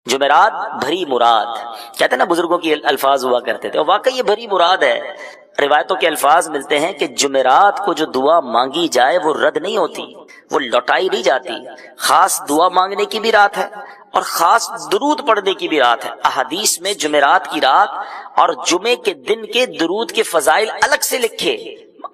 جمعرات بھری مراد، کہتے ہیں نا بزرگوں کی الفاظ ہوا کرتے تھے، اور واقعی یہ بھری مراد ہے۔ روایتوں کے الفاظ ملتے ہیں کہ جمعرات کو جو دعا مانگی جائے وہ رد نہیں ہوتی، وہ لوٹائی نہیں جاتی۔ خاص دعا مانگنے کی بھی رات ہے اور خاص درود پڑھنے کی بھی رات ہے۔ احادیث میں جمعرات کی رات اور جمعے کے دن کے درود کے فضائل الگ سے لکھے،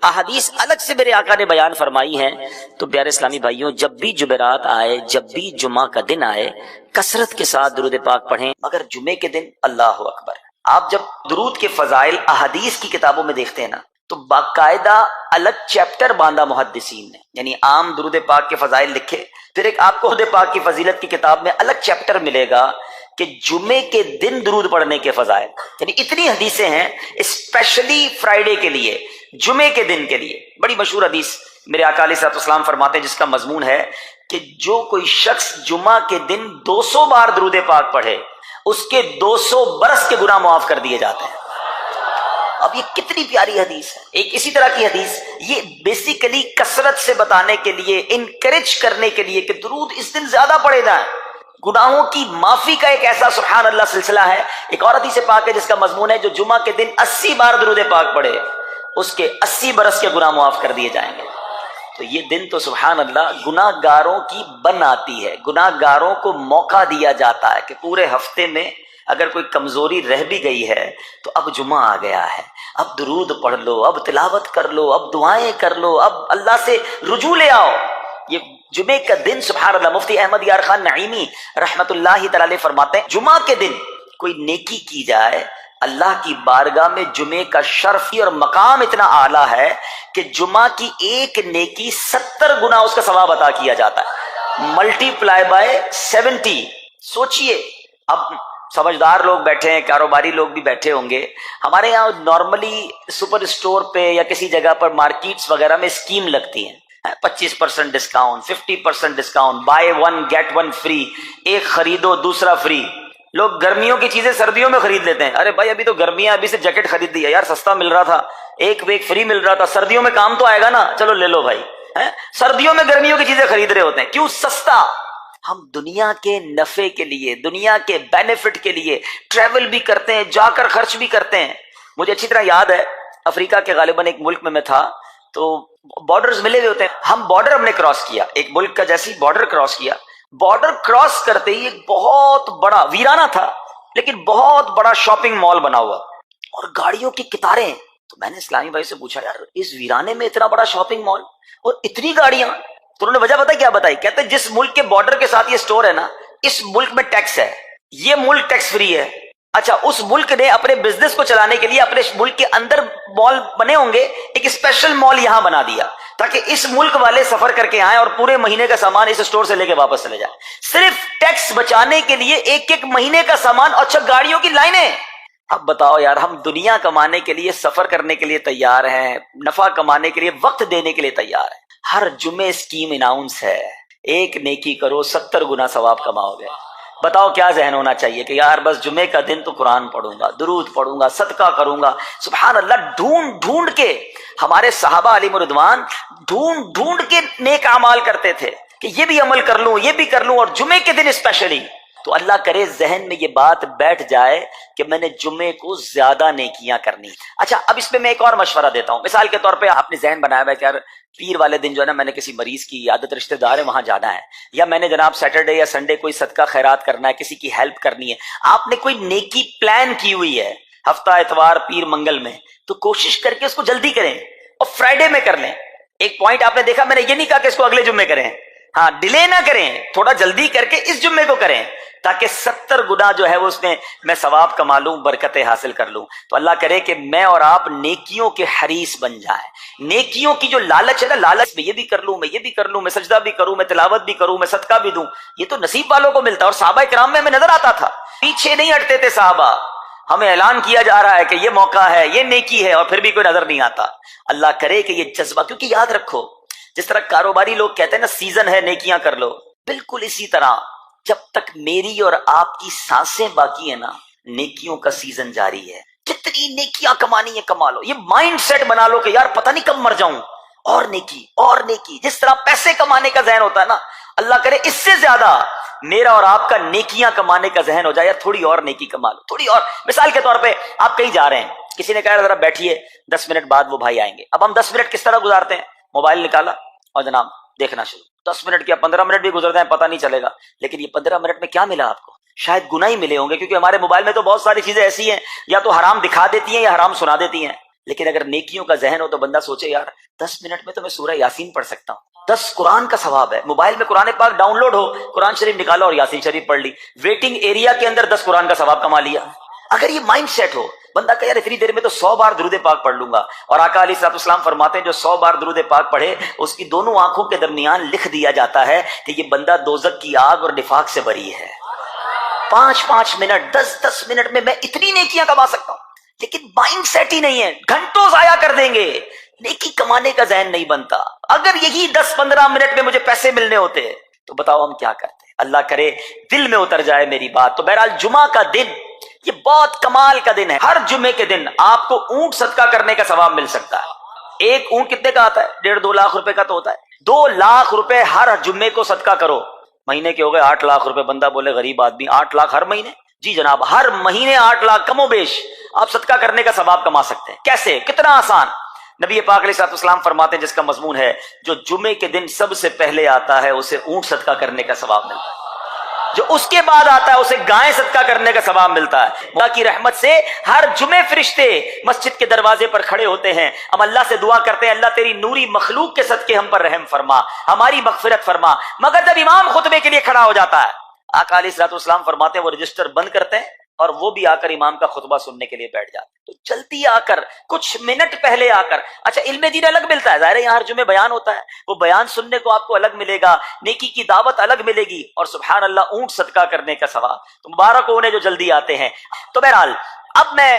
احادیث الگ سے میرے آقا نے بیان فرمائی ہیں۔ تو پیارے اسلامی بھائیوں، جب بھی جمعرات آئے، جب بھی جمعہ کا دن آئے، کثرت کے ساتھ درود پاک پڑھیں۔ مگر جمعے کے دن اللہ اکبر، آپ جب درود کے فضائل احادیث کی کتابوں میں دیکھتے ہیں نا، تو باقاعدہ الگ چیپٹر باندھا محدثین نے، یعنی عام درود پاک کے فضائل لکھے، پھر ایک آپ کو درود پاک کی فضیلت کی کتاب میں الگ چیپٹر ملے گا کہ جمعے کے دن درود پڑھنے کے فضائل، یعنی اتنی حدیثیں ہیں اسپیشلی فرائیڈے کے لیے، جمعے کے دن کے لیے۔ بڑی مشہور حدیث میرے آقا علیہ الصلوۃ والسلام فرماتے ہیں، جس کا مضمون ہے کہ جو کوئی شخص جمعہ کے دن 200 بار درود پاک پڑھے، اس کے 200 برس کے گناہ معاف کر دیے جاتے ہیں۔ اب یہ کتنی پیاری حدیث ہے۔ ایک اسی طرح کی حدیث، یہ بیسیکلی کثرت سے بتانے کے لیے، انکریج کرنے کے لیے کہ درود اس دن زیادہ پڑھے جائیں۔ گناہوں کی معافی کا ایک ایسا سبحان اللہ سلسلہ ہے۔ ایک اور حدیث پاک ہے جس کا مضمون ہے جو جمعہ کے دن 80 بار درود پاک پڑھے، اس کے 80 برس کے گناہ معاف کر دیے جائیں گے۔ تو یہ دن تو سبحان اللہ گناہ گاروں کی بن آتی ہے، گناہ گاروں کو موقع دیا جاتا ہے کہ پورے ہفتے میں اگر کوئی کمزوری رہ بھی گئی ہے تو اب جمعہ آ گیا ہے، اب درود پڑھ لو، اب تلاوت کر لو، اب دعائیں کر لو، اب اللہ سے رجوع لے آؤ۔ یہ جمعے کا دن سبحان اللہ، مفتی احمد یار خان نعیمی رحمت اللہ تعالی علیہ فرماتے ہیں جمعہ کے دن کوئی نیکی کی جائے، اللہ کی بارگاہ میں جمعے کا شرف اور مقام اتنا اعلیٰ ہے کہ جمعہ کی ایک نیکی 70 گنا اس کا ثواب عطا کیا جاتا ہے، ملٹی پلائی بائی 70۔ سوچئے، اب سمجھدار لوگ بیٹھے ہیں، کاروباری لوگ بھی بیٹھے ہوں گے۔ ہمارے یہاں نارملی سپر اسٹور پہ یا کسی جگہ پر مارکیٹس وغیرہ میں اسکیم لگتی ہیں، 25% discount, 50% discount, buy one get one free, ایک خریدو دوسرا فری۔ لوگ گرمیوں کی چیزیں سردیوں میں خرید لیتے ہیں، ارے بھائی ابھی تو گرمیاں، ابھی سے جیکٹ خرید دی ہے یار، سستا مل رہا تھا، ایک فری مل رہا تھا، سردیوں میں کام تو آئے گا نا، چلو لے لو بھائی۔ سردیوں میں گرمیوں کی چیزیں خرید رہے ہوتے ہیں، کیوں؟ سستا۔ ہم دنیا کے نفع کے لیے، دنیا کے بینیفٹ کے لیے ٹریول بھی کرتے ہیں، جا کر خرچ بھی کرتے ہیں۔ مجھے اچھی طرح یاد ہے، افریقہ کے غالباً ایک ملک میں تھا، تو بارڈرز ملے ہوئے ہوتے ہیں، ہم بارڈر ہم نے کراس کیا، ایک ملک کا جیسی بارڈر کراس کیا، بارڈر کراس کرتے ہی ایک بہت بڑا، ویرانہ تھا لیکن بہت بڑا شاپنگ مال بنا ہوا اور گاڑیوں کی قطاریں۔ تو میں نے اسلامی بھائی سے پوچھا، یار اس ویرانے میں اتنا بڑا شاپنگ مال اور اتنی گاڑیاں؟ تو انہوں نے وجہ کیا بتائی، کہتے ہیں جس ملک کے بارڈر کے ساتھ یہ سٹور ہے نا، اس ملک میں ٹیکس ہے، یہ ملک ٹیکس فری ہے۔ اچھا، اس ملک نے اپنے بزنس کو چلانے کے لیے اپنے ملک کے اندر مال بنے ہوں گے، ایک اسپیشل مال یہاں بنا دیا تاکہ اس ملک والے سفر کر کے آئیں اور پورے مہینے کا سامان اس سٹور سے لے کے واپس چلے جائیں، صرف ٹیکس بچانے کے لیے ایک ایک مہینے کا سامان۔ اچھا، گاڑیوں کی لائنیں۔ اب بتاؤ یار، ہم دنیا کمانے کے لیے، سفر کرنے کے لیے تیار ہیں، نفع کمانے کے لیے وقت دینے کے لیے تیار ہیں۔ ہر جمعے اسکیم اناؤنس ہے، ایک نیکی کرو 70 گنا ثواب کماؤ گے۔ بتاؤ کیا ذہن ہونا چاہیے کہ یار بس جمعے کا دن تو قرآن پڑھوں گا، درود پڑھوں گا، صدقہ کروں گا۔ سبحان اللہ، ڈھونڈ ڈھونڈ کے ہمارے صحابہ علیہم رضوان ڈھونڈ ڈھونڈ کے نیک اعمال کرتے تھے کہ یہ بھی عمل کر لوں، یہ بھی کر لوں، اور جمعے کے دن اسپیشلی۔ تو اللہ کرے ذہن میں یہ بات بیٹھ جائے کہ میں نے جمعے کو زیادہ نیکیاں کرنی۔ اچھا، اب اس پہ میں ایک اور مشورہ دیتا ہوں۔ مثال کے طور پہ آپ نے ذہن بنایا ہوا ہے کہ یار پیر والے دن جو ہے نا، میں نے کسی مریض کی عادت رشتہ دار ہے وہاں جانا ہے، یا میں نے جناب سیٹرڈے یا سنڈے کوئی صدقہ خیرات کرنا ہے، کسی کی ہیلپ کرنی ہے۔ آپ نے کوئی نیکی پلان کی ہوئی ہے ہفتہ اتوار پیر منگل میں، تو کوشش کر کے اس کو جلدی کریں اور فرائیڈے میں کر لیں۔ ایک پوائنٹ آپ نے دیکھا، میں نے یہ نہیں کہا کہ اس کو اگلے جمعے کریں، ہاں ڈیلے نہ کریں، تھوڑا جلدی کر کے اس جمعے کو کریں تاکہ 70 گنا جو ہے وہ اس میں ثواب کما لوں، برکتیں حاصل کر لوں۔ تو اللہ کرے کہ میں اور آپ نیکیوں کے حریص بن جائیں۔ نیکیوں کی جو لالچ ہے نا، لالچ میں یہ بھی کر لوں، میں یہ بھی کر لوں، میں سجدہ بھی کروں، میں تلاوت بھی کروں، میں صدقہ بھی دوں، یہ تو نصیب والوں کو ملتا ہے۔ اور صحابہ کرام میں ہمیں نظر آتا تھا، پیچھے نہیں ہٹتے تھے صحابہ، ہمیں اعلان کیا جا رہا ہے کہ یہ موقع ہے، یہ نیکی ہے، اور پھر بھی کوئی نظر نہیں آتا۔ اللہ کرے کہ یہ جذبہ، کیونکہ یاد رکھو جس طرح کاروباری لوگ کہتے ہیں نا سیزن ہے نیکیاں کر لو، بالکل اسی طرح جب تک میری اور آپ کی سانسیں باقی ہیں نا، نیکیوں کا سیزن جاری ہے۔ جتنی نیکیاں کمانی ہے کما لو، یہ مائنڈ سیٹ بنا لو کہ یار پتہ نہیں کب مر جاؤں، اور نیکی اور نیکی۔ جس طرح پیسے کمانے کا ذہن ہوتا ہے نا، اللہ کرے اس سے زیادہ میرا اور آپ کا نیکیاں کمانے کا ذہن ہو جائے، یار تھوڑی اور نیکی کما لو، تھوڑی اور. مثال کے طور پہ آپ کہیں جا رہے ہیں، کسی نے کہا ذرا بیٹھیے 10 منٹ بعد وہ بھائی آئیں گے. اب ہم 10 منٹ کس طرح گزارتے ہیں؟ موبائل نکالا اور جناب دیکھنا شروع. 10 منٹ کیا 15 منٹ بھی گزر جائیں پتہ نہیں چلے گا. لیکن یہ 15 منٹ میں کیا ملا آپ کو؟ شاید گناہ ہی ملے ہوں گے، کیونکہ ہمارے موبائل میں تو بہت ساری چیزیں ایسی ہیں یا تو حرام دکھا دیتی ہیں یا حرام سنا دیتی ہیں. لیکن اگر نیکیوں کا ذہن ہو تو بندہ سوچے یار 10 منٹ میں تو میں سورہ یاسین پڑھ سکتا ہوں، 10 قرآن کا ثواب ہے. موبائل میں قرآن پاک ڈاؤن لوڈ ہو، قرآن شریف نکالا اور یاسین شریف پڑھ لی، ویٹنگ ایریا کے اندر 10 قرآن کا ثواب کما لیا. اگر یہ مائنڈ سیٹ ہو، بندہ کہ یار اتنی دیر میں تو 100 بار درود پاک پڑھ لوں گا. اور آقا علیہ الصلوۃ والسلام فرماتے ہیں جو 100 بار درود پاک پڑھے اس کی دونوں آنکھوں کے درمیان لکھ دیا جاتا ہے کہ یہ بندہ دوزخ کی آگ اور نفاق سے بری ہے. 5 منٹ 10 منٹ میں اتنی نیکیاں کما سکتا ہوں. لیکن مائنڈ سیٹ ہی نہیں ہے، گھنٹوں ضائع کر دیں گے، نیکی کمانے کا ذہن نہیں بنتا. اگر یہی 10-15 منٹ میں مجھے پیسے ملنے ہوتے تو بتاؤ ہم کیا کرتے؟ اللہ کرے دل میں اتر جائے میری بات. تو بہرحال جمعہ کا دن یہ بہت کمال کا دن ہے. ہر جمعے کے دن آپ کو اونٹ صدقہ کرنے کا ثواب مل سکتا ہے. ایک اونٹ کتنے کا آتا ہے؟ 1.5-2 لاکھ روپے کا تو ہوتا ہے. 2 لاکھ روپے ہر جمعے کو صدقہ کرو. مہینے کے ہو گئے 8 لاکھ روپے. بندہ بولے غریب آدمی 8 لاکھ ہر مہینے؟ جی جناب، ہر مہینے 8 لاکھ کم و بیش آپ صدقہ کرنے کا ثواب کما سکتے ہیں. کیسے؟ کتنا آسان. نبی پاک علیہ الصلوۃ والسلام فرماتے ہیں جس کا مضمون ہے جو جمعے کے دن سب سے پہلے آتا ہے اسے اونٹ صدقہ کرنے کا ثواب ملتا ہے، جو اس کے بعد آتا ہے اسے گائے صدقہ کرنے کا ثواب ملتا ہے. اللہ کی رحمت سے ہر جمعے فرشتے مسجد کے دروازے پر کھڑے ہوتے ہیں. ہم اللہ سے دعا کرتے ہیں اللہ تیری نوری مخلوق کے صدقے ہم پر رحم فرما، ہماری مغفرت فرما. مگر جب امام خطبے کے لیے کھڑا ہو جاتا ہے، آقا علیہ الصلوۃ والسلام فرماتے ہیں وہ رجسٹر بند کرتے ہیں اور وہ بھی آ کر امام کا خطبہ سننے کے لیے بیٹھ جاتے ہیں. تو جلدی آ کر کچھ منٹ پہلے آ کر، اچھا علم دین الگ ملتا ہے، ظاہر ہے یہاں ہر جمعے بیان ہوتا ہے، وہ بیان سننے کو آپ کو الگ ملے گا، نیکی کی دعوت الگ ملے گی، اور سبحان اللہ اونٹ صدقہ کرنے کا ثواب. تو مبارک ہو انہیں جو جلدی آتے ہیں. تو بہرحال اب میں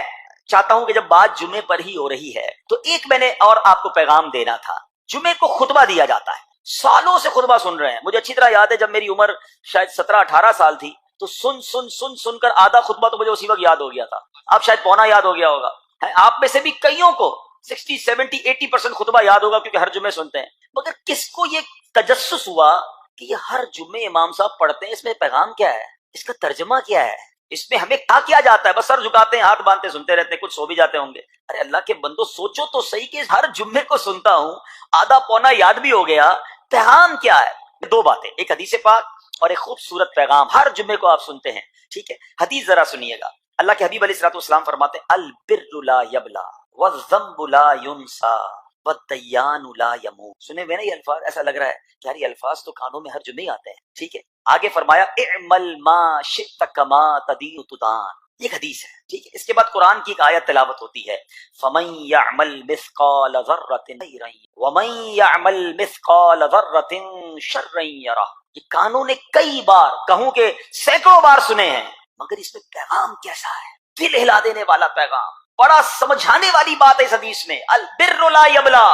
چاہتا ہوں کہ جب بات جمعے پر ہی ہو رہی ہے تو ایک میں نے اور آپ کو پیغام دینا تھا. جمعے کو خطبہ دیا جاتا ہے، سالوں سے خطبہ سن رہے ہیں. مجھے اچھی طرح یاد ہے جب میری عمر شاید 17-18 سال تھی تو سن کر آدھا خطبہ تو مجھے اسی وقت یاد ہو گیا تھا. اب شاید پونا یاد ہو گیا ہوگا. آپ میں سے بھی کئیوں کو 60-70-80% خطبہ یاد ہوگا کیونکہ ہر جمعے سنتے ہیں. مگر کس کو یہ تجسس ہوا کہ یہ ہر جمعے امام صاحب پڑھتے ہیں، اس میں پیغام کیا ہے، اس کا ترجمہ کیا ہے، اس میں ہمیں کیا جاتا ہے؟ بس سر جھکاتے ہیں، ہاتھ باندھتے سنتے رہتے ہیں، کچھ سو بھی جاتے ہوں گے. ارے اللہ کے بندو سوچو تو صحیح کہ ہر جمعے کو سنتا ہوں، آدھا پونا یاد بھی ہو گیا، پیغام کیا ہے؟ 2 باتیں، ایک حدیث پاک اور ایک خوبصورت پیغام. ہر جمعے کو آپ سنتے ہیں، ٹھیک ہے؟ حدیث ذرا سنیے گا. اللہ کے حبیب علیہ الصلوۃ والسلام فرماتے ہیں البر لا یبلا والذنب لا ینسا والدیان لا یموت. سنے ہوئے نا یہ الفاظ؟ ایسا لگ رہا ہے کہ یار یہ الفاظ تو کانوں میں ہر جمعے آتے ہیں، ٹھیک ہے؟ آگے فرمایا اعمل ما شئت کما تدین تدان. یہ حدیث ہے، ٹھیک ہے؟ اس کے بعد قرآن کی ایک آیت تلاوت ہوتی ہے فمن یعمل مثقال ذرۃ خیرا ومن یعمل مثقال ذرۃ شرا یرہ. یہ کانوں نے کئی بار، کہوں کہ سینکڑوں بار سنے ہیں، مگر اس میں پیغام کیسا ہے؟ دل ہلا دینے والا پیغام، بڑا سمجھانے والی بات ہے اس حدیث میں. البر لا یبلا.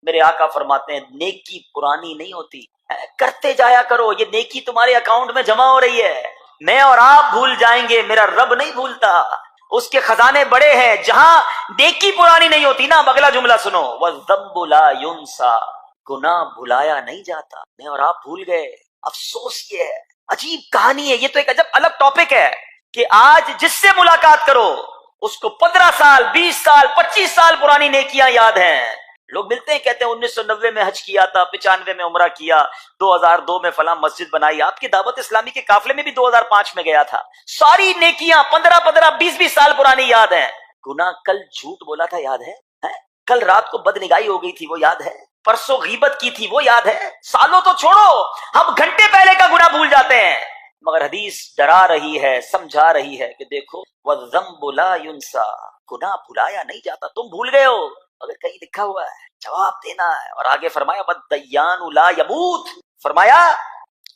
میرے آقا فرماتے ہیں نیکی پرانی نہیں ہوتی، کرتے جایا کرو. یہ نیکی تمہارے اکاؤنٹ میں جمع ہو رہی ہے. میں اور آپ بھول جائیں گے، میرا رب نہیں بھولتا. اس کے خزانے بڑے ہیں. جہاں نیکی پرانی نہیں ہوتی نا، اگلا جملہ سنو وَالذَّنبُ لَا يُنسَى. گناہ بھلایا نہیں جاتا. میں اور آپ بھول گئے. افسوس یہ ہے، عجیب کہانی ہے. یہ تو ایک عجب الگ ٹاپک ہے کہ آج جس سے ملاقات کرو اس کو 15 سال 20 سال 25 سال پرانی نیکیاں یاد ہیں. لوگ ملتے ہیں کہتے ہیں 1990 میں حج کیا تھا، 95 میں عمرہ کیا، 2002 میں فلاں مسجد بنائی. آپ کی دعوت اسلامی کے قافلے میں بھی 2005 میں گیا تھا. ساری نیکیاں 15 20 سال پرانی یاد ہیں. گناہ کل جھوٹ بولا تھا یاد ہے؟ کل رات کو بدنگاہی ہو گئی تھی وہ یاد ہے؟ پرسوں غیبت کی تھی وہ یاد ہے؟ سالوں تو چھوڑو، ہم گھنٹے پہلے کا گناہ بھول جاتے ہیں. مگر حدیث ڈرا رہی ہے، سمجھا رہی ہے کہ دیکھو وَالذَّنبُ لَا يُنسَى. گناہ بھلایا نہیں جاتا. تم بھول گئے ہو اگر کہیں لکھا ہوا ہے، جواب دینا ہے. اور آگے فرمایا وَالدَّيَّانُ لَا يَمُوتُ. فرمایا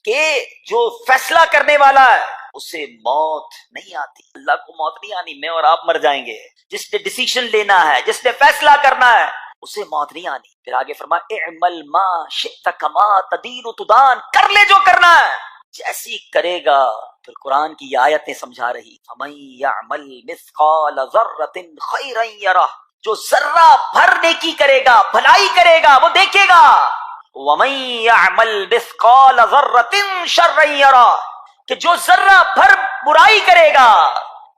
کہ جو فیصلہ کرنے والا ہے اسے موت نہیں آتی. اللہ کو موت نہیں آنی، میں اور آپ مر جائیں گے. جس نے ڈیسیشن لینا ہے، جس نے فیصلہ کرنا ہے، اسے موت نہیں آنی. پھر آگے فرمایا اعمل ما شئت کما تدین تدان. کر لے جو کرنا ہے، جیسی کرے گا. پھر قرآن کی آیتیں سمجھا رہی فمن یعمل مثقال ذرۃ خیرا یرہ. جو ذرہ بھر نیکی کرے گا، بھلائی کرے گا، وہ دیکھے گا. ومن یعمل مثقال ذرۃ شرا یرہ. کہ جو ذرہ بھر برائی کرے گا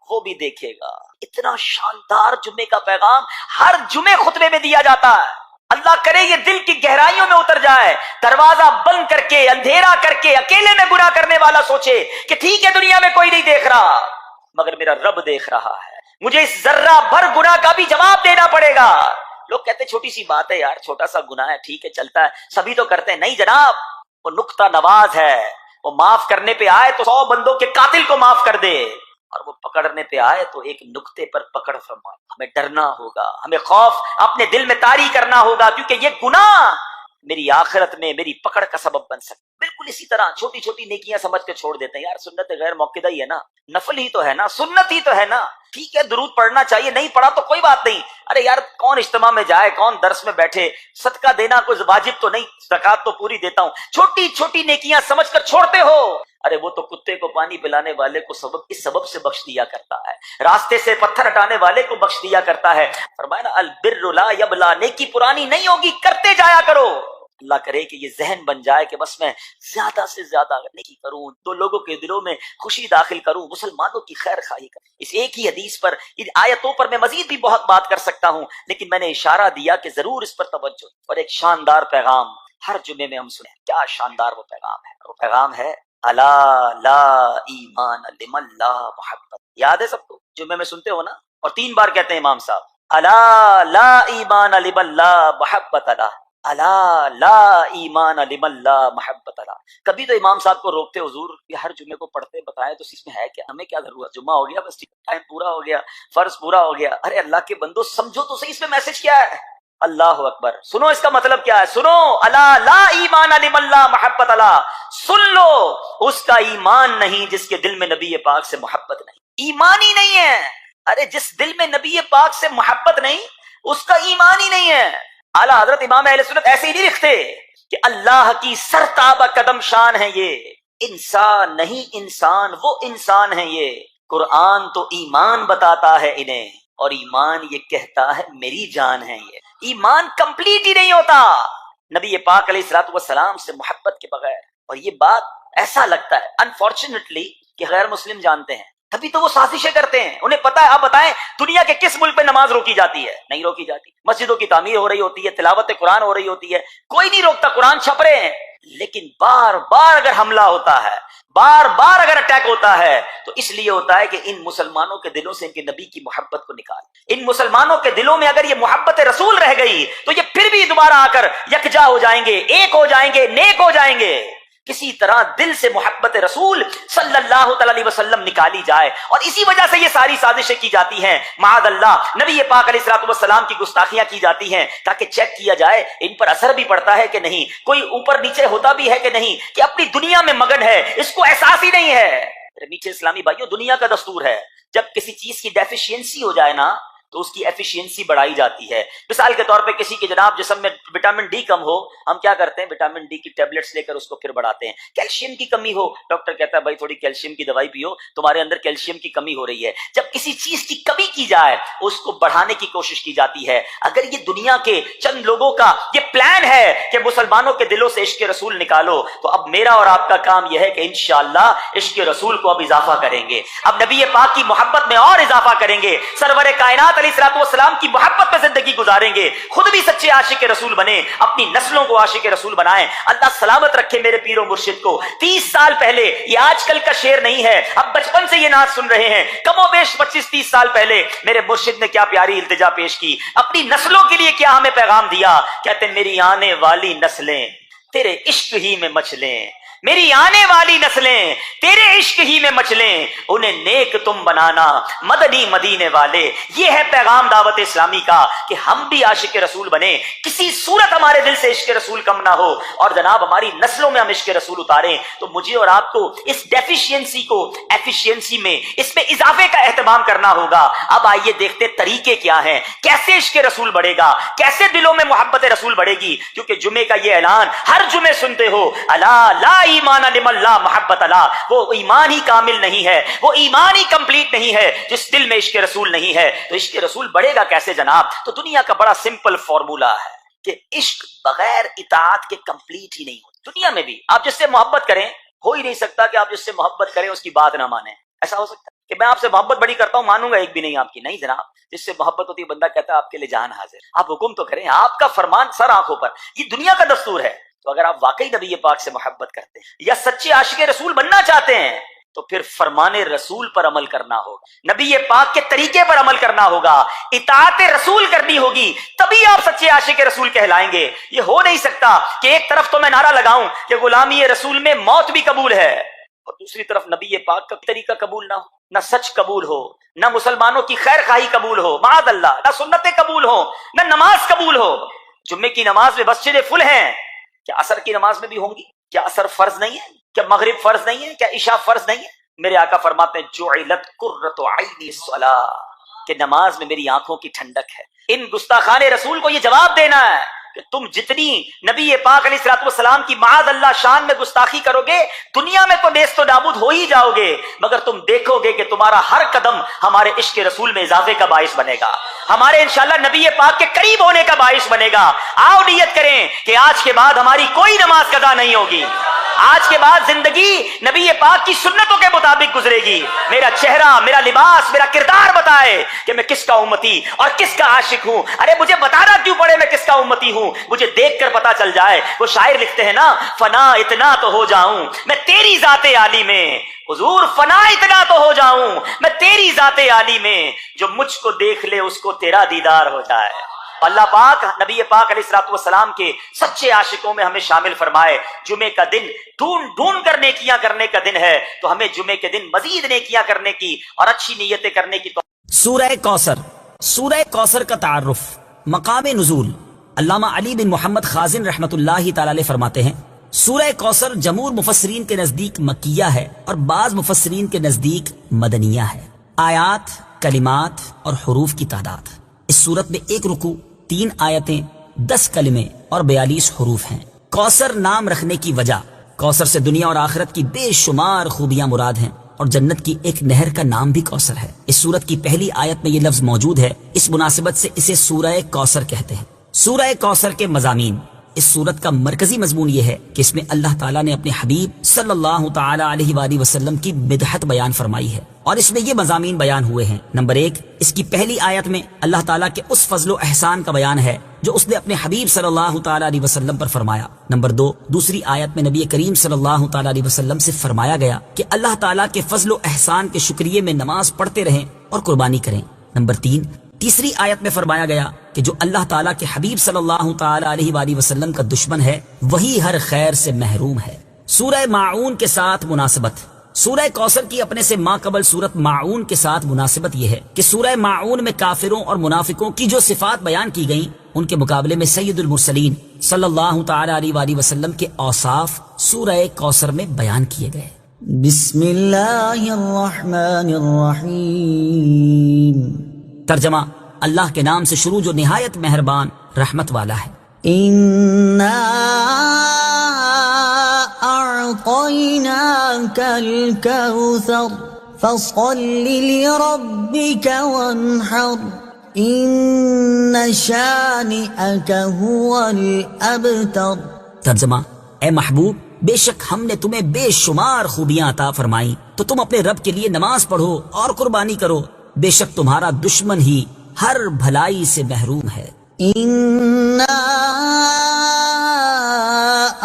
وہ بھی دیکھے گا. اتنا شاندار جمعے کا پیغام ہر جمعے خطبے میں دیا جاتا ہے. اللہ کرے یہ دل کی گہرائیوں میں اتر جائے. دروازہ بند کر کے اندھیرا کر کے اکیلے میں گناہ کرنے والا سوچے کہ ٹھیک ہے دنیا میں کوئی نہیں دیکھ رہا مگر میرا رب دیکھ رہا ہے, مجھے اس ذرہ بھر گناہ کا بھی جواب دینا پڑے گا. لوگ کہتے ہیں چھوٹی سی بات ہے یار, چھوٹا سا گناہ ہے, ٹھیک ہے چلتا ہے, سبھی تو کرتے ہیں. نہیں جناب, وہ نقطہ نواز ہے. وہ معاف کرنے پہ آئے تو 100 بندوں کے قاتل کو معاف کر دے, اور وہ پکڑنے پہ آئے تو ایک نقطے پر پکڑ فرمائے. ہمیں ڈرنا ہوگا, ہمیں خوف اپنے دل میں طاری کرنا ہوگا, کیونکہ یہ گناہ میری آخرت میں میری پکڑ کا سبب بن سکتا. بالکل اسی طرح چھوٹی چھوٹی نیکیاں سمجھ کے چھوڑ دیتے ہیں. یار سنت غیر موقدہ ہی ہے نا, نفل ہی تو ہے نا, سنت ہی تو ہے نا, ٹھیک ہے درود پڑھنا چاہیے, نہیں پڑھا تو کوئی بات نہیں. ارے یار کون اجتماع میں جائے, کون درس میں بیٹھے, صدقہ دینا کوئی واجب تو نہیں, زکات تو پوری دیتا ہوں. چھوٹی چھوٹی نیکیاں سمجھ کر چھوڑتے ہو. ارے وہ تو کتے کو پانی پلانے والے کو اس سبب سے بخش دیا کرتا ہے, راستے سے پتھر ہٹانے والے کو بخش دیا کرتا ہے. فرمایا نا البر لا یبلا, نیکی پرانی نہیں ہوگی, کرتے جایا کرو. اللہ کرے کہ یہ ذہن بن جائے کہ بس میں زیادہ سے زیادہ نیکی کروں, تو لوگوں کے دلوں میں خوشی داخل کروں, مسلمانوں کی خیر خواہی کروں. اس ایک ہی حدیث پر, ان آیتوں پر میں مزید بھی بہت بات کر سکتا ہوں, لیکن میں نے اشارہ دیا کہ ضرور اس پر توجہ. اور ایک شاندار پیغام ہر جمعے میں ہم سنیں. کیا شاندار وہ پیغام ہے, وہ پیغام ہے الا لا ایمان لمن لا محبت. یاد ہے سب کو, جمعے میں سنتے ہو نا, اور 3 بار کہتے ہیں امام صاحب, الا لا ایمان لمن لا محبت لا, الا لا ایمان لمن لا محبت لا. کبھی تو امام صاحب کو روکتے, حضور یہ ہر جمعے کو پڑھتے بتائیں تو اس میں ہے کیا, ہمیں کیا ضرورت, جمعہ ہو گیا بس, ٹائم پورا ہو گیا, فرض پورا ہو گیا. ارے اللہ کے بندو سمجھو تو صحیح اس میں میسج کیا ہے. اللہ اکبر, سنو اس کا مطلب کیا ہے, سنو, الا لا ایمان لمن لا محبت لا, سن لو اس کا ایمان نہیں جس کے دل میں نبی پاک سے محبت نہیں. ایمان ہی نہیں ہے. ارے جس دل میں نبی پاک سے محبت نہیں اس کا ایمان ہی نہیں ہے. اعلیٰ حضرت امام اہل سنت ایسے ہی نہیں لکھتے کہ اللہ کی سرتابہ قدم شان ہے یہ, انسان نہیں انسان, وہ انسان ہے یہ. قرآن تو ایمان بتاتا ہے انہیں, اور ایمان یہ کہتا ہے میری جان ہے یہ. ایمان کمپلیٹ ہی نہیں ہوتا نبی پاک علیہ الصلوۃ والسلام سے محبت کے بغیر. اور یہ بات ایسا لگتا ہے انفارچونیٹلی کہ غیر مسلم جانتے ہیں, تبھی تو وہ سازشیں کرتے ہیں. انہیں پتا ہے, آپ بتائیں دنیا کے کس ملک پہ نماز روکی جاتی ہے؟ نہیں روکی جاتی. مسجدوں کی تعمیر ہو رہی ہوتی ہے, تلاوت قرآن ہو رہی ہوتی ہے, کوئی نہیں روکتا, قرآن چھپ رہے ہیں. لیکن بار بار اگر حملہ ہوتا ہے, بار بار اگر اٹیک ہوتا ہے, تو اس لیے ہوتا ہے کہ ان مسلمانوں کے دلوں سے ان کے نبی کی محبت کو نکال. ان مسلمانوں کے دلوں میں اگر یہ محبت رسول رہ گئی تو یہ پھر بھی دوبارہ آ کر یکجا ہو جائیں گے, ایک ہو جائیں گے, نیک ہو جائیں گے. کسی طرح دل سے محبت رسول صلی اللہ تعالی علیہ وسلم نکالی جائے, اور اسی وجہ سے یہ ساری سازشیں کی جاتی ہیں. معاذ اللہ, نبی پاک علیہ الصلوۃ والسلام کی گستاخیاں کی جاتی ہیں تاکہ چیک کیا جائے ان پر اثر بھی پڑتا ہے کہ نہیں, کوئی اوپر نیچے ہوتا بھی ہے کہ نہیں, کہ اپنی دنیا میں مگن ہے, اس کو احساس ہی نہیں ہے. میٹھے اسلامی بھائیوں, دنیا کا دستور ہے جب کسی چیز کی ڈیفیشینسی ہو جائے نا تو اس کی ایفیشینسی بڑھائی جاتی ہے. مثال کے طور پہ کسی کے جناب جسم میں وٹامن ڈی کم ہو, ہم کیا کرتے ہیں, وٹامن ڈی کی ٹیبلٹس لے کر اس کو پھر بڑھاتے ہیں. کیلشیم کی کمی ہو, ڈاکٹر کہتا ہے بھائی تھوڑی کیلشیم کی دوائی پیو, تمہارے اندر کیلشیم کی کمی ہو رہی ہے. جب کسی چیز کی کمی کی جائے اس کو بڑھانے کی کوشش کی جاتی ہے. اگر یہ دنیا کے چند لوگوں کا یہ پلان ہے کہ مسلمانوں کے دلوں سے عشق رسول نکالو, تو اب میرا اور آپ کا کام یہ ہے کہ انشاءاللہ عشق رسول کو اب اضافہ کریں گے, اب نبی پاک کی محبت میں اور اضافہ کریں گے, سرور کائنات علیہ الصلوۃ والسلام کی محبت میں زندگی گزاریں گے, خود بھی سچے عاشق رسول بنیں, اپنی نسلوں کو عاشق رسول بنائیں. اللہ سلامت رکھے میرے پیر و مرشد کو. 30 سال پہلے, یہ آج کل کا شعر نہیں ہے, اب بچپن سے یہ نعت سن رہے ہیں, کم و بیش 25-30 سال پہلے میرے مرشد نے کیا پیاری التجا پیش کی, اپنی نسلوں کے لیے کیا ہمیں پیغام دیا. کہتے میری آنے والی نسلیں تیرے عشق ہی میں مچلیں, میری آنے والی نسلیں تیرے عشق ہی میں مچلیں, انہیں نیک تم بنانا مدنی مدینے والے. یہ ہے پیغام دعوت اسلامی کا کہ ہم بھی عاشق رسول بنیں, کسی صورت ہمارے دل سے عشق رسول کم نہ ہو, اور جناب ہماری نسلوں میں ہم عشق رسول اتاریں. تو مجھے اور آپ کو اس ڈیفیشینسی کو ایفیشینسی میں, اس میں اضافے کا اہتمام کرنا ہوگا. اب آئیے دیکھتے طریقے کیا ہیں, کیسے عشق رسول بڑھے گا, کیسے دلوں میں محبت رسول بڑھے گی. کیونکہ جمعے کا یہ اعلان ہر جمعے سنتے ہو, الا لا ایمان لمن لا محبت لا, وہ ایمان ہی کامل نہیں ہے, وہ ایمان ہی کمپلیٹ نہیں ہے جس دل میں عشق رسول نہیں ہے. تو عشق رسول بڑھے گا کیسے جناب؟ تو دنیا کا بڑا سمپل فارمولا ہے کہ عشق بغیر اطاعت کے کمپلیٹ ہی نہیں ہوتا. دنیا میں بھی آپ جس سے محبت کریں ہو ہی نہیں سکتا کہ آپ جس سے محبت کریں اس کی بات نہ مانیں. ایسا ہو سکتا ہے کہ میں آپ سے محبت بڑی کرتا ہوں مانوں گا ایک بھی نہیں آپ کی؟ نہیں جناب. جس سے محبت ہوتی ہے بندہ کہتا ہے آپ کے لیے جان حاضر. آپ حکم تو کریں, آپ کا فرمان سر آنکھوں پر, یہ دنیا کا دستور ہے. تو اگر آپ واقعی نبی پاک سے محبت کرتے ہیں یا سچے عاشق رسول بننا چاہتے ہیں تو پھر فرمان رسول پر عمل کرنا ہوگا, نبی پاک کے طریقے پر عمل کرنا ہوگا, اطاعت رسول کرنی ہوگی, تبھی آپ سچے عاشق رسول کہلائیں گے. یہ ہو نہیں سکتا کہ ایک طرف تو میں نعرہ لگاؤں کہ غلامی رسول میں موت بھی قبول ہے اور دوسری طرف نبی پاک کا طریقہ قبول نہ ہو, نہ سچ قبول ہو, نہ مسلمانوں کی خیر خواہی قبول ہو, معاذ اللہ, نہ سنتیں قبول ہو, نہ نماز قبول ہو. جمعے کی نماز میں مسجدیں فل ہیں, کیا عصر کی نماز میں بھی ہوں گی؟ کیا عصر فرض نہیں ہے؟ کیا مغرب فرض نہیں ہے؟ کیا عشاء فرض نہیں ہے؟ میرے آقا فرماتے ہیں جعلت قرۃ عینی الصلاۃ, کہ نماز میں میری آنکھوں کی ٹھنڈک ہے. ان گستاخان رسول کو یہ جواب دینا ہے کہ تم جتنی نبی پاک علیہ الصلوۃ والسلام کی معاذ اللہ شان میں گستاخی کرو گے دنیا میں تو نیست و نابود ہو ہی جاؤ گے, مگر تم دیکھو گے کہ تمہارا ہر قدم ہمارے عشق رسول میں اضافے کا باعث بنے گا, ہمارے انشاءاللہ نبی پاک کے قریب ہونے کا باعث بنے گا. آؤ نیت کریں کہ آج کے بعد ہماری کوئی نماز قضا نہیں ہوگی, آج کے بعد زندگی نبی پاک کی سنتوں کے مطابق گزرے گی. میرا چہرہ, میرا لباس, میرا کردار بتائے کہ میں کس کا امتی اور کس کا عاشق ہوں. ارے مجھے بتانا کیوں پڑے میں کس کا امتی ہوں, مجھے دیکھ کر پتا چل جائے. وہ شاعر لکھتے ہیں نا, فنا اتنا تو ہو جاؤں میں تیری ذات عالی میں, حضور فنا اتنا تو ہو جاؤں میں تیری ذات عالی میں, جو مجھ کو دیکھ لے اس کو تیرا دیدار ہو جائے. اللہ پاک نبی پاک علیہ الصلوۃ والسلام کے سچے عاشقوں میں ہمیں شامل فرمائے. جمعے کا دن ڈھونڈ کر نیکیاں کرنے کا دن ہے, تو ہمیں جمعے کے دن مزید نیکیاں کرنے کی اور اچھی نیتیں کرنے کی. سورہ کوثر. سورہ کوثر کا تعارف, مقام نزول. علامہ علی بن محمد خازن رحمت اللہ تعالی علیہ فرماتے ہیں سورہ کوثر جمہور مفسرین کے نزدیک مکیہ ہے اور بعض مفسرین کے نزدیک مدنیہ ہے. آیات, کلمات اور حروف کی تعداد. اس صورت میں 1 رکوع, 3 آیتیں, 10 کلمے اور 42 حروف ہیں. کوثر نام رکھنے کی وجہ, کوثر سے دنیا اور آخرت کی بے شمار خوبیاں مراد ہیں اور جنت کی ایک نہر کا نام بھی کوثر ہے. اس سورت کی پہلی آیت میں یہ لفظ موجود ہے, اس مناسبت سے اسے سورہ کوثر کہتے ہیں. سورہ کوثر کے مضامین. اس سورت کا مرکزی مضمون یہ ہے کہ اس میں اللہ تعالیٰ نے اپنے حبیب صلی اللہ تعالی علیہ وآلہ وسلم کی مدحت بیان فرمائی ہے اور اس میں یہ مضامین بیان ہوئے ہیں. نمبر 1, اس کی پہلی آیت میں اللہ تعالیٰ کے اس فضل و احسان کا بیان ہے جو اس نے اپنے حبیب صلی اللہ تعالی علیہ وسلم پر فرمایا. نمبر 2, دوسری آیت میں نبی کریم صلی اللہ تعالی علیہ وسلم سے فرمایا گیا کہ اللہ تعالیٰ کے فضل و احسان کے شکریے میں نماز پڑھتے رہیں اور قربانی کریں. نمبر 3, تیسری آیت میں فرمایا گیا کہ جو اللہ تعالیٰ کے حبیب صلی اللہ تعالی علیہ وآلہ وسلم کا دشمن ہے وہی ہر خیر سے محروم ہے. سورہ ماعون کے ساتھ مناسبت. سورہ کوثر کی اپنے سے ماں قبل سورت ماعون کے ساتھ مناسبت یہ ہے کہ سورہ ماعون میں کافروں اور منافقوں کی جو صفات بیان کی گئیں ان کے مقابلے میں سید المرسلین صلی اللہ تعالی علیہ وآلہ وسلم کے اوصاف سورہ کوثر میں بیان کیے گئے. بسم اللہ الرحمن الرحیم. ترجمہ, اللہ کے نام سے شروع جو نہایت مہربان رحمت والا ہے. اِنَّا أَعْطَيْنَاكَ الْكَوْثَرَ فَصَلِّ لِرَبِّكَ وَانْحَرْ إِنَّ شَانِئَكَ هُوَ الْأَبْتَرُ. ترجمہ, اے محبوب بے شک ہم نے تمہیں بے شمار خوبیاں عطا فرمائیں تو تم اپنے رب کے لیے نماز پڑھو اور قربانی کرو, بے شک تمہارا دشمن ہی ہر بھلائی سے محروم ہے. اِنَّا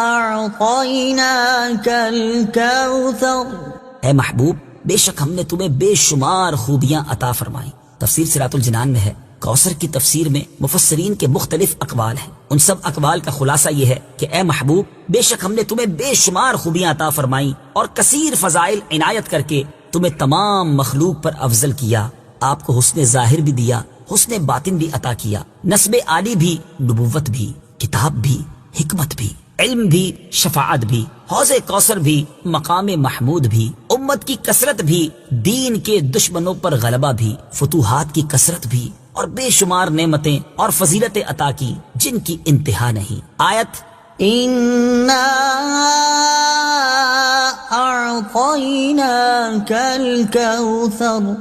أَعْطَيْنَاكَ الْكَوْثَرَ. اے محبوب بے شک ہم نے تمہیں بے شمار خوبیاں عطا فرمائیں. تفسیر صراط الجنان میں ہے کوثر کی تفسیر میں مفسرین کے مختلف اقوال ہیں. ان سب اقوال کا خلاصہ یہ ہے کہ اے محبوب بے شک ہم نے تمہیں بے شمار خوبیاں عطا فرمائیں اور کثیر فضائل عنایت کر کے تمہیں تمام مخلوق پر افضل کیا. آپ کو حسن ظاہر بھی دیا, حسن باطن بھی عطا کیا, نسب عالی بھی, نبوت بھی, کتاب بھی, حکمت بھی, علم بھی, شفاعت بھی, حوض کوثر بھی, مقام محمود بھی, امت کی کثرت بھی, دین کے دشمنوں پر غلبہ بھی, فتوحات کی کثرت بھی اور بے شمار نعمتیں اور فضیلتیں عطا کی جن کی انتہا نہیں. آیت اِنَّا أَعْطَيْنَاكَ الْكَوْثَرَ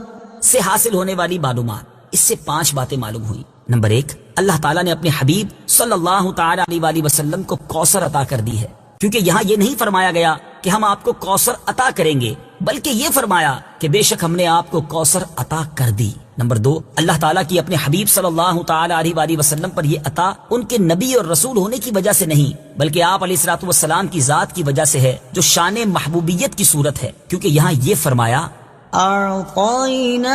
سے حاصل ہونے والی معلومات. اس سے 5 باتیں معلوم ہوئی. نمبر 1, اللہ تعالیٰ نے اپنے حبیب صلی اللہ تعالی علیہ وآلہ وسلم کو کوثر عطا کر دی ہے. کیونکہ یہاں یہ نہیں فرمایا گیا کہ ہم آپ کو کوثر عطا کریں گے، بلکہ یہ فرمایا کہ بے شک ہم نے آپ کو کوثر عطا کر دی۔ نمبر 2، اللہ تعالیٰ کی اپنے حبیب صلی اللہ تعالی علیہ وآلہ وسلم پر یہ عطا ان کے نبی اور رسول ہونے کی وجہ سے نہیں، بلکہ آپ علیہ الصلوۃ والسلام کی ذات کی وجہ سے ہے، جو شان محبوبیت کی صورت ہے، کیونکہ یہاں یہ فرمایا أعطيناك،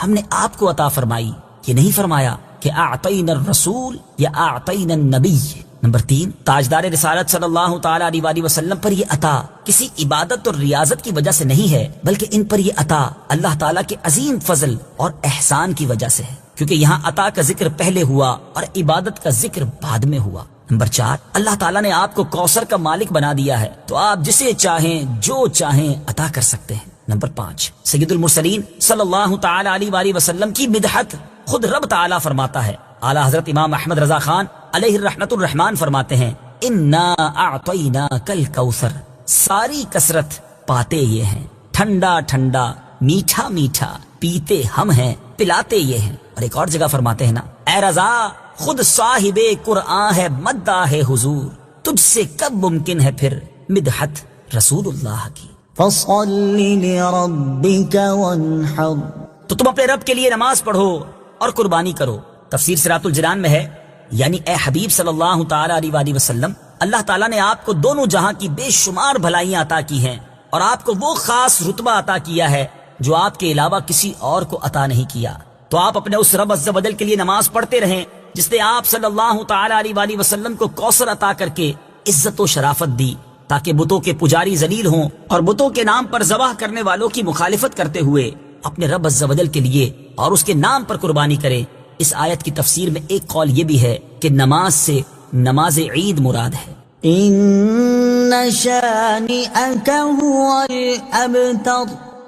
ہم نے آپ کو عطا فرمائی، یہ نہیں فرمایا کہ اعطینا الرسول یا اعطینا النبی۔ نمبر 3، تاجدار رسالت صلی اللہ تعالی علیہ وآلہ وسلم پر یہ عطا کسی عبادت اور ریاضت کی وجہ سے نہیں ہے، بلکہ ان پر یہ عطا اللہ تعالیٰ کے عظیم فضل اور احسان کی وجہ سے ہے، کیونکہ یہاں عطا کا ذکر پہلے ہوا اور عبادت کا ذکر بعد میں ہوا۔ نمبر 4، اللہ تعالیٰ نے آپ کو کوثر کا مالک بنا دیا ہے، تو آپ جسے چاہیں جو چاہیں عطا کر سکتے ہیں۔ نمبر 5، سید المرسلین صلی اللہ تعالی علیہ وآلہ وسلم کی مدحت خود رب تعالیٰ فرماتا ہے۔ اعلیٰ حضرت امام احمد رضا خان علیہ الرحمت الرحمان فرماتے ہیں، انا اعطیناک الکوثر، ساری کثرت پاتے یہ ہیں، ٹھنڈا ٹھنڈا میٹھا میٹھا پیتے ہم ہیں، پلاتے یہ ہیں۔ اور ایک اور جگہ فرماتے ہیں نا، اے رضا خود صاحب قرآن ہے مداح حضور، تجھ سے کب ممکن ہے پھر مدحت رسول اللہ کی۔ فصل لربك وانحر، تو تم اپنے رب کے لیے نماز پڑھو اور قربانی کرو۔ تفسیر صراط الجنان میں ہے، یعنی اے حبیب صلی اللہ تعالی علیہ وآلہ وسلم، اللہ تعالیٰ نے آپ کو دونوں جہاں کی بے شمار بھلائیاں عطا کی ہیں، اور آپ کو وہ خاص رتبہ عطا کیا ہے جو آپ کے علاوہ کسی اور کو عطا نہیں کیا۔ تو آپ اپنے اس رب عز و جل کے لیے نماز پڑھتے رہیں جس نے آپ صلی اللہ تعالی علیہ وآلہ وسلم کو کوثر عطا کر کے عزت و شرافت دی، تاکہ بتوں کے پجاری ذلیل ہوں اور بتوں کے نام پر ذبح کرنے والوں کی مخالفت کرتے ہوئے اپنے رب عز و جل کے لیے اور اس کے نام پر قربانی کریں۔ اس آیت کی تفسیر میں ایک قول یہ بھی ہے کہ نماز سے نماز عید مراد ہے۔ إن شانئك هو الأبتر،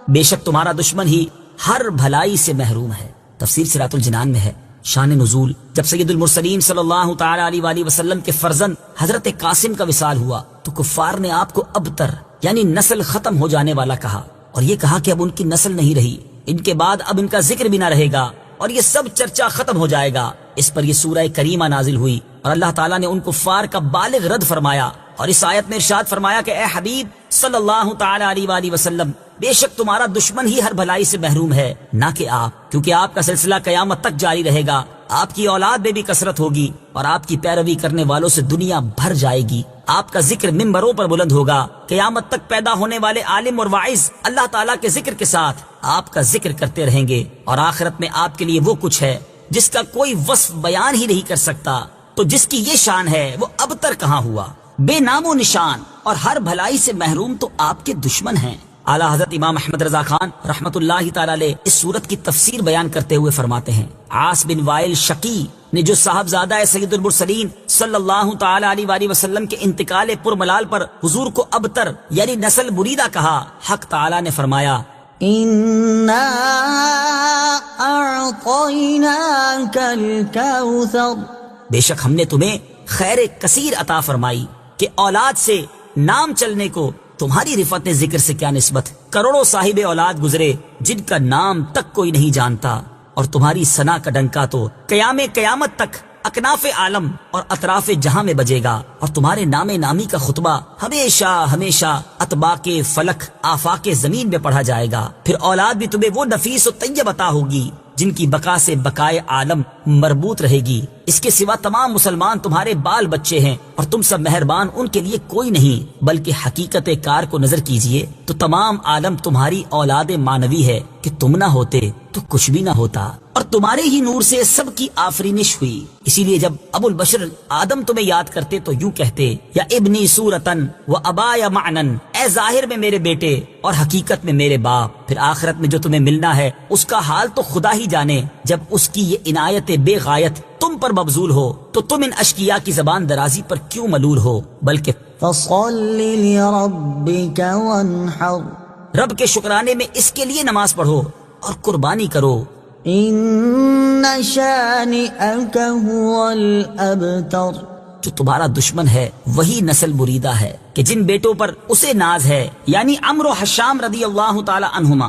بے شک تمہارا دشمن ہی ہر بھلائی سے محروم ہے۔ تفسیر صراط الجنان میں ہے۔ شان نزول، جب سید المرسلین صلی اللہ تعالی علیہ وآلہ وسلم کے فرزند حضرت قاسم کا وصال ہوا تو کفار نے آپ کو ابتر یعنی نسل ختم ہو جانے والا کہا، اور یہ کہا کہ اب ان کی نسل نہیں رہی، ان کے بعد اب ان کا ذکر بھی نہ رہے گا اور یہ سب چرچا ختم ہو جائے گا۔ اس پر یہ سورہ کریمہ نازل ہوئی اور اللہ تعالیٰ نے ان کفار کا بالغ رد فرمایا، اور اس آیت میں ارشاد فرمایا کہ اے حبیب صلی اللہ تعالی علیہ وآلہ وسلم، بے شک تمہارا دشمن ہی ہر بھلائی سے محروم ہے، نہ کہ آپ، کیونکہ آپ کا سلسلہ قیامت تک جاری رہے گا، آپ کی اولاد میں بھی کثرت ہوگی اور آپ کی پیروی کرنے والوں سے دنیا بھر جائے گی۔ آپ کا ذکر ممبروں پر بلند ہوگا، قیامت تک پیدا ہونے والے عالم اور واعظ اللہ تعالیٰ کے ذکر کے ساتھ آپ کا ذکر کرتے رہیں گے، اور آخرت میں آپ کے لیے وہ کچھ ہے جس کا کوئی وصف بیان ہی نہیں کر سکتا۔ تو جس کی یہ شان ہے وہ اب تک کہاں ہوا، بے نام و نشان اور ہر بھلائی سے محروم تو آپ کے دشمن ہیں۔ اعلیٰ حضرت امام احمد رضا خان رحمت اللہ تعالی علیہ اس صورت کی تفسیر بیان کرتے ہوئے فرماتے ہیں، عاص بن وائل شقی نے جو صاحبزادہ سید المرسلین صلی اللہ تعالی علیہ وآلہ وسلم کے انتقال پرملال پر حضور کو ابتر یعنی نسل بریدہ کہا، حق تعالی نے فرمایا إنا أعطيناك الكوثر، بے شک ہم نے تمہیں خیر کثیر عطا فرمائی کہ اولاد سے نام چلنے کو تمہاری رفت ذکر سے کیا نسبت، کروڑوں صاحب اولاد گزرے جن کا نام تک کوئی نہیں جانتا، اور تمہاری ثنا کا ڈنکا تو قیامت تک اکناف عالم اور اطراف جہاں میں بجے گا، اور تمہارے نام نامی کا خطبہ ہمیشہ ہمیشہ اطباق فلک آفاق زمین میں پڑھا جائے گا۔ پھر اولاد بھی تمہیں وہ نفیس و طیب عطا ہوگی جن کی بقا سے بقائے عالم مربوط رہے گی۔ اس کے سوا تمام مسلمان تمہارے بال بچے ہیں، اور تم سب مہربان ان کے لیے کوئی نہیں، بلکہ حقیقت کار کو نظر کیجئے تو تمام عالم تمہاری اولاد مانوی ہے کہ تم نہ ہوتے تو کچھ بھی نہ ہوتا، اور تمہارے ہی نور سے سب کی آفرینش ہوئی۔ اسی لیے جب ابو البشر آدم تمہیں یاد کرتے تو یوں کہتے، یا ابنی صورتن و ابایا معنن، اے ظاہر میں میرے بیٹے اور حقیقت میں میرے باپ۔ پھر آخرت میں جو تمہیں ملنا ہے اس کا حال تو خدا ہی جانے، جب اس کی یہ عنایت بے غایت تم پر مبذول ہو تو تم ان اشقیاء کی زبان درازی پر کیوں ملول ہو، بلکہ فصل لربك وانحر، رب کے شکرانے میں اس کے لیے نماز پڑھو اور قربانی کرو۔ إن شانئك هو الأبتر، جو تمہارا دشمن ہے وہی نسل بریدہ ہے کہ جن بیٹوں پر اسے ناز ہے، یعنی عمرو و حشام رضی اللہ تعالی عنہما،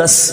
10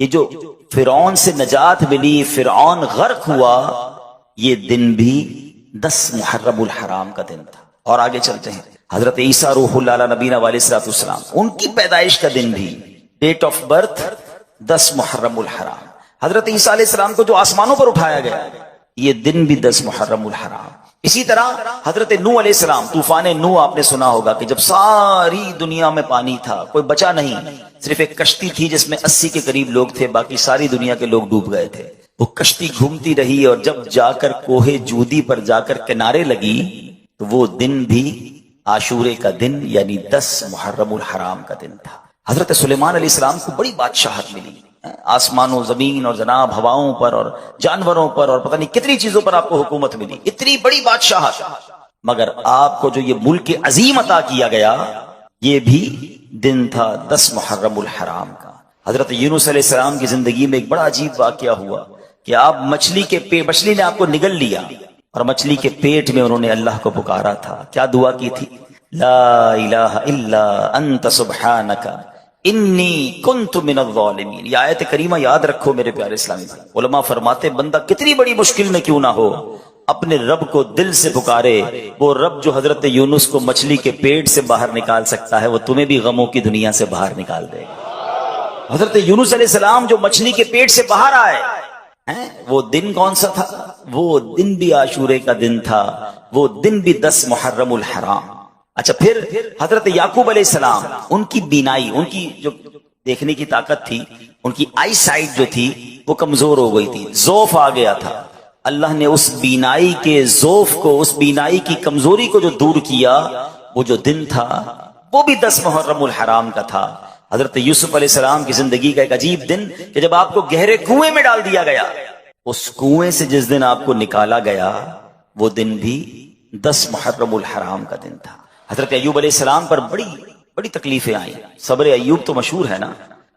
یہ جو فرعون سے نجات ملی، فرعون غرق ہوا، یہ دن بھی 10 محرم الحرام کا دن تھا۔ اور آگے چلتے ہیں، حضرت عیسیٰ روح اللہ علیہ نبینا علیہ الصلوۃ والسلام، ان کی پیدائش کا دن بھی، ڈیٹ آف برتھ 10 محرم الحرام۔ حضرت عیسیٰ علیہ السلام کو جو آسمانوں پر اٹھایا گیا، یہ دن بھی 10 محرم الحرام۔ اسی طرح حضرت نوح علیہ السلام، طوفان نوح آپ نے سنا ہوگا کہ جب ساری دنیا میں پانی تھا، کوئی بچا نہیں، صرف ایک کشتی تھی جس میں 80 کے قریب لوگ تھے، باقی ساری دنیا کے لوگ ڈوب گئے تھے۔ وہ کشتی گھومتی رہی اور جب جا کر کوہ جودی پر جا کر کنارے لگی تو وہ دن بھی عاشورے کا دن یعنی 10 محرم الحرام کا دن تھا۔ حضرت سلیمان علیہ السلام کو بڑی بادشاہت ملی، آسمان و زمین اور جناب ہواؤں پر اور جانوروں پر اور پتہ نہیں کتنی چیزوں پر آپ کو حکومت ملی، اتنی بڑی بادشاہت، مگر آپ کو جو یہ ملک عظیم عطا کیا گیا یہ بھی دن تھا 10 محرم الحرام کا۔ حضرت یونس علیہ السلام کی زندگی میں ایک بڑا عجیب واقعہ ہوا کہ آپ مچھلی نے آپ کو نگل لیا اور مچھلی کے پیٹ میں انہوں نے اللہ کو پکارا تھا، کیا دعا کی تھی؟ لا الہ الا انت سبحانک انی کنت من الظالمین۔ یہ آیت کریمہ یاد رکھو میرے پیارے اسلامی بھائی۔ علماء فرماتے بندہ کتنی بڑی مشکل میں کیوں نہ ہو، اپنے رب کو دل سے پکارے، وہ رب جو حضرت یونس کو مچھلی کے پیٹ سے باہر نکال سکتا ہے وہ تمہیں بھی غموں کی دنیا سے باہر نکال دے گا۔ حضرت یونس علیہ السلام جو مچھلی کے پیٹ سے باہر آئے، وہ دن کون سا تھا؟ وہ دن بھی عاشورے کا دن تھا، وہ دن بھی 10 محرم الحرام۔ اچھا، پھر حضرت یعقوب علیہ السلام، ان کی بینائی، ان کی جو دیکھنے کی طاقت تھی، ان کی آئی سائٹ جو تھی وہ کمزور ہو گئی تھی، ضعف آ گیا تھا۔ اللہ نے اس بینائی کے ضعف کو، اس بینائی کی کمزوری کو جو دور کیا، وہ جو دن تھا وہ بھی 10 محرم الحرام کا تھا۔ حضرت یوسف علیہ السلام کی زندگی کا ایک عجیب دن کہ جب آپ کو گہرے کنویں میں ڈال دیا گیا، اس کنویں سے جس دن آپ کو نکالا گیا وہ دن بھی 10 محرم الحرام کا دن تھا۔ حضرت ایوب علیہ السلام پر بڑی تکلیفیں آئیں، صبر ایوب تو مشہور ہے نا،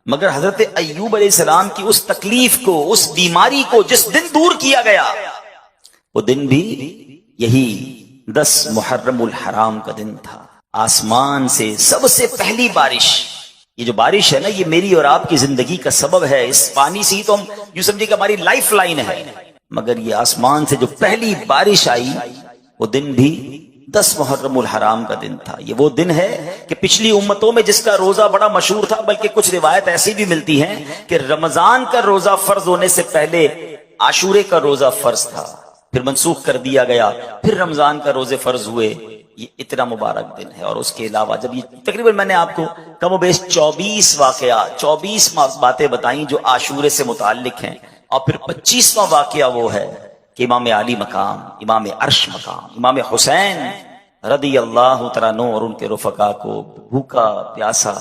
مگر حضرت ایوب علیہ السلام کی اس تکلیف کو، اس بیماری کو جس دن دور کیا گیا وہ دن بھی یہی 10 محرم الحرام کا دن تھا۔ آسمان سے سب سے پہلی بارش، یہ جو بارش ہے نا، یہ میری اور آپ کی زندگی کا سبب ہے، اس پانی سے ہی تو ہم یوں سمجھے کہ ہماری لائف لائن ہے، مگر یہ آسمان سے جو پہلی بارش آئی وہ دن بھی 10 محرم الحرام کا دن تھا۔ یہ وہ دن ہے کہ پچھلی امتوں میں جس کا روزہ بڑا مشہور تھا، بلکہ کچھ روایت ایسی بھی ملتی ہیں کہ رمضان کا روزہ فرض ہونے سے پہلے عاشورے کا روزہ فرض تھا، پھر منسوخ کر دیا گیا، پھر رمضان کا روزے فرض ہوئے۔ یہ اتنا مبارک دن ہے۔ اور اس کے علاوہ جب یہ تقریباً میں نے آپ کو کم و بیش 24 واقعات، 24 باتیں بتائیں جو عاشورے سے متعلق ہیں، اور پھر 25واں واقعہ وہ ہے کہ امام علی مقام، امام عرش مقام، امام حسین رضی اللہ تعالیٰ عنہ اور ان کے رفقا کو بھوکا پیاسا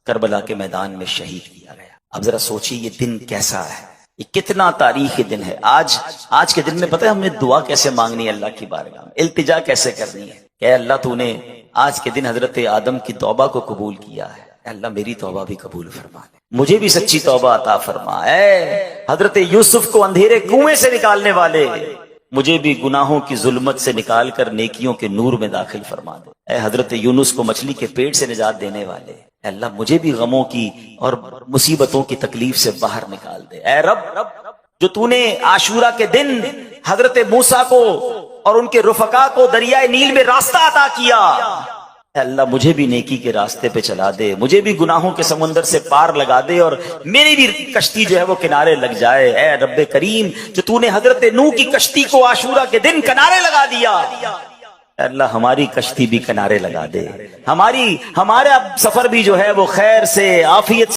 کربلا کے میدان میں شہید کیا گیا۔ اب ذرا سوچیے یہ دن کیسا ہے، یہ کتنا تاریخی دن ہے۔ آج کے دن میں پتہ ہے ہم نے دعا کیسے مانگنی ہے اللہ کی بارگاہ میں، التجا کیسے کرنی ہے کہ اے اللہ تو نے آج کے دن حضرت آدم کی توبہ کو قبول کیا ہے، اے اللہ میری توبہ بھی قبول فرما دے، مجھے بھی سچی توبہ عطا فرما۔ اے حضرت یوسف کو اندھیرے کنویں سے نکالنے والے، مجھے بھی گناہوں کی ظلمت سے نکال کر نیکیوں کے نور میں داخل فرما دے۔ اے حضرت یونس کو مچھلی کے پیٹ سے نجات دینے والے، اے اللہ مجھے بھی غموں کی اور مصیبتوں کی تکلیف سے باہر نکال دے۔ اے رب، جو تو نے عاشورہ کے دن حضرت موسیٰ کو اور ان کے رفقا کو دریائے نیل میں راستہ عطا کیا، اے اللہ مجھے بھی نیکی کے راستے پہ چلا دے، مجھے بھی گناہوں کے سمندر سے پار لگا دے اور میری بھی کشتی جو ہے وہ کنارے لگ جائے۔ اے رب کریم، جو تو نے حضرت نوح کی کشتی کو عاشورہ کے دن کنارے لگا دیا، اے اللہ ہماری کشتی بھی کنارے لگا دے، ہمارا سفر بھی جو ہے وہ خیر سے، عافیت سے